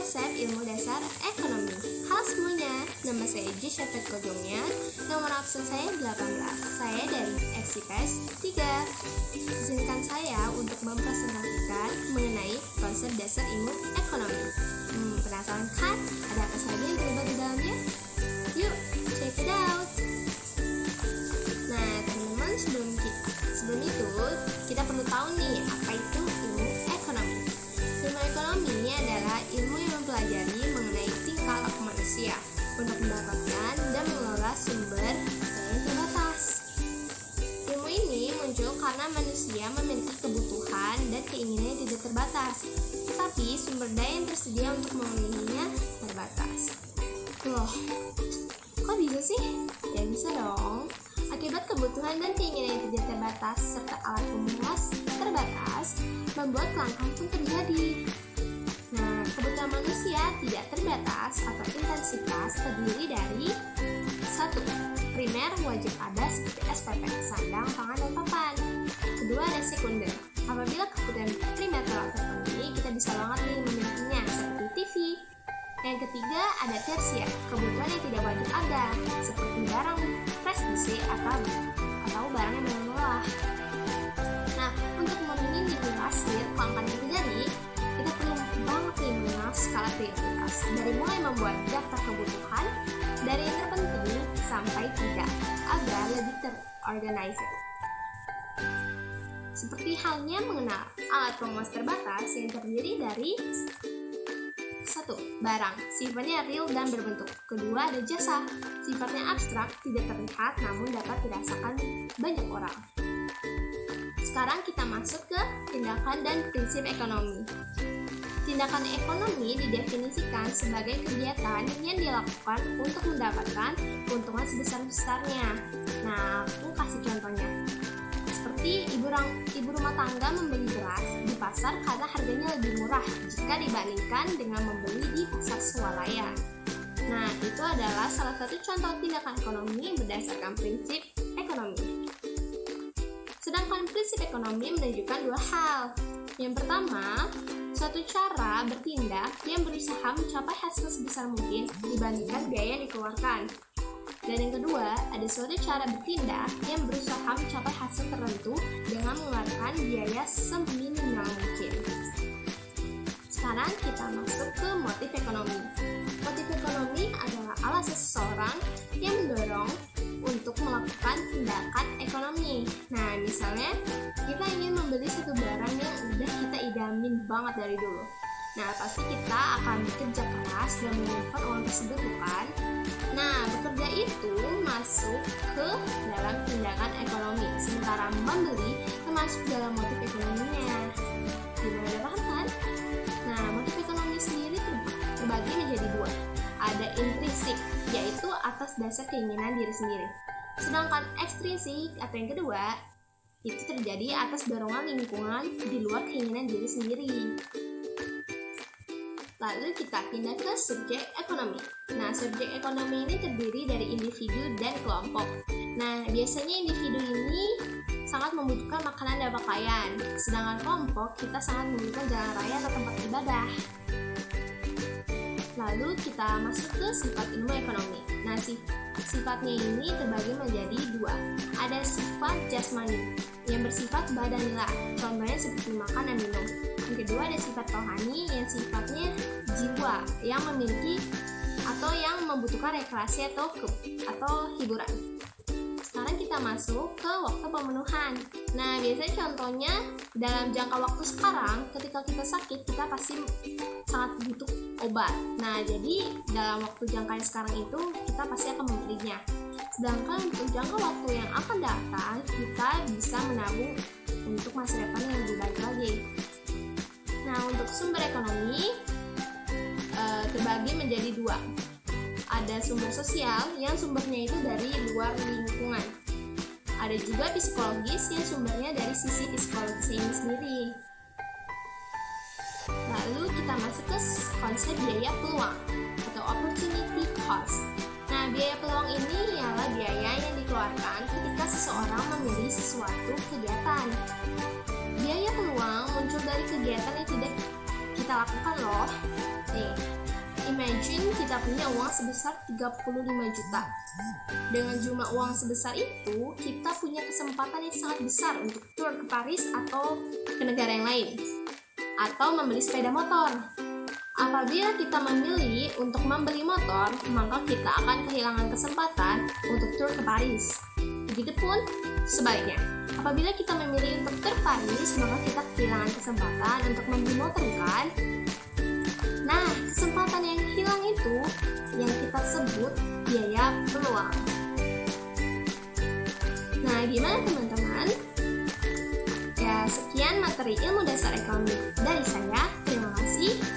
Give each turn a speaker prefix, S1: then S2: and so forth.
S1: konsep ilmu dasar ekonomi. Halo semuanya, nama saya Gisafet Kojongnya, nomor absen saya 18. Saya dari FCPS 3. Izinkan saya untuk mempresentasikan mengenai konsep dasar ilmu ekonomi. Penasaran kan? Ada apa saja yang terlibat di dalamnya? Yuk, check it out! Nah, teman-teman, sebelum itu, kita perlu tahu nih, apa itu ilmu ekonomi. Ilmu ekonomi ini adalah ilmu yang mempelajari mengenai tingkah laku manusia untuk mendapatkan dan mengelola sumber daya yang terbatas. Ilmu ini muncul karena manusia memiliki kebutuhan dan keinginan yang tidak terbatas, tetapi sumber daya yang tersedia untuk memenuhinya terbatas. Loh, kok bisa sih? Ya bisa dong. Akibat kebutuhan dan keinginan yang tidak terbatas serta alat pemuas terbatas, membuat kelangkaan pun terjadi. Nah, kebutuhan manusia tidak terbatas atau intensitas terdiri dari 1. Primer wajib ada seperti SPP, sandang, pangan, dan papan. Kedua, ada sekunder. Apabila kebutuhan primer telah terpenuhi, kita bisa banget nih memilikinya seperti TV. Yang ketiga, ada tersier, kebutuhan yang tidak wajib ada seperti barang fresh DC atau barang yang mengolah. Nah, untuk meminimalisir kelangkaan yang terjadi, kita perlu banget nih mengenal skala prioritas dari mulai membuat daftar kebutuhan dari yang terpenting sampai tidak agar lebih terorganisir. Seperti halnya mengenal alat pemuas terbatas yang terdiri dari 1. Barang, sifatnya real dan berbentuk. Kedua, ada jasa, sifatnya abstrak, tidak terlihat namun dapat dirasakan banyak orang. Sekarang kita masuk ke tindakan dan prinsip ekonomi. Tindakan ekonomi didefinisikan sebagai kegiatan yang dilakukan untuk mendapatkan keuntungan sebesar-besarnya. Nah, aku kasih contohnya. Seperti ibu rumah tangga membeli beras di pasar karena harganya lebih murah jika dibandingkan dengan membeli di pasar swalayan. Nah, itu adalah salah satu contoh tindakan ekonomi berdasarkan prinsip ekonomi. Sedangkan prinsip ekonomi menunjukkan dua hal. Yang pertama, suatu cara bertindak yang berusaha mencapai hasil sebesar mungkin dibandingkan biaya yang dikeluarkan. Dan yang kedua, ada suatu cara bertindak yang berusaha mencapai hasil tertentu dengan mengeluarkan biaya seminimal mungkin. Sekarang kita masuk ke motif ekonomi. Motif ekonomi adalah alasan seseorang yang mendorong untuk melakukan tindakan ekonomi. Nah, misalnya kita ingin membeli satu barang yang udah kita idamin banget dari dulu. Nah, pasti kita akan bekerja keras dan mengumpulkan uang tersebut, bukan? Nah, bekerja itu masuk ke dalam tindakan ekonomi, sementara membeli termasuk dalam motif ekonominya. Gimana, udah paham kan? Nah, motif ekonomi sendiri terbagi menjadi dua. Ada intrinsik, yaitu atas dasar keinginan diri sendiri. Sedangkan ekstrinsik atau yang kedua, itu terjadi atas dorongan lingkungan di luar keinginan diri sendiri. Lalu kita pindah ke subjek ekonomi. Nah, subjek ekonomi ini terdiri dari individu dan kelompok. Nah, biasanya individu ini sangat membutuhkan makanan dan pakaian, sedangkan kelompok kita sangat membutuhkan jalan raya atau tempat ibadah. Lalu kita masuk ke sifat ilmu ekonomi. Nah, sifatnya ini terbagi menjadi dua. Ada sifat jasmani yang bersifat badanila, contohnya seperti makan dan minum. Yang kedua ada sifat rohani yang sifatnya jiwa yang memiliki atau yang membutuhkan rekreasi atau hiburan. Sekarang kita masuk ke waktu pemenuhan. Nah, biasanya contohnya dalam jangka waktu sekarang, ketika kita sakit, kita pasti sangat butuh obat. Nah, jadi dalam waktu jangka yang sekarang itu, kita pasti akan membelinya. Sedangkan untuk jangka waktu yang akan datang, kita bisa menabung untuk masa depan yang lebih baik lagi. Nah, untuk sumber ekonomi terbagi menjadi dua. Ada sumber sosial yang sumbernya itu dari luar lingkungan. Ada juga psikologis yang sumbernya dari sisi psikologis ini sendiri. Lalu kita masuk ke konsep biaya peluang atau opportunity cost. Nah, biaya peluang ini ialah biaya yang dikeluarkan ketika seseorang memilih sesuatu kegiatan. Biaya peluang muncul dari kegiatan yang tidak kita lakukan loh. Nih, imagine kita punya uang sebesar 35 juta. Dengan jumlah uang sebesar itu, kita punya kesempatan yang sangat besar untuk tur ke Paris atau ke negara yang lain, atau membeli sepeda motor. Apabila kita memilih untuk membeli motor, maka kita akan kehilangan kesempatan untuk tur ke Paris. Begitupun sebaliknya, apabila kita memilih untuk tur Paris, maka kita kehilangan kesempatan untuk membeli motor, kan? Nah, kesempatan yang hilang itu yang kita sebut biaya peluang. Nah, gimana teman-teman? Ya, sekian materi ilmu dasar ekonomi dari saya. Terima kasih.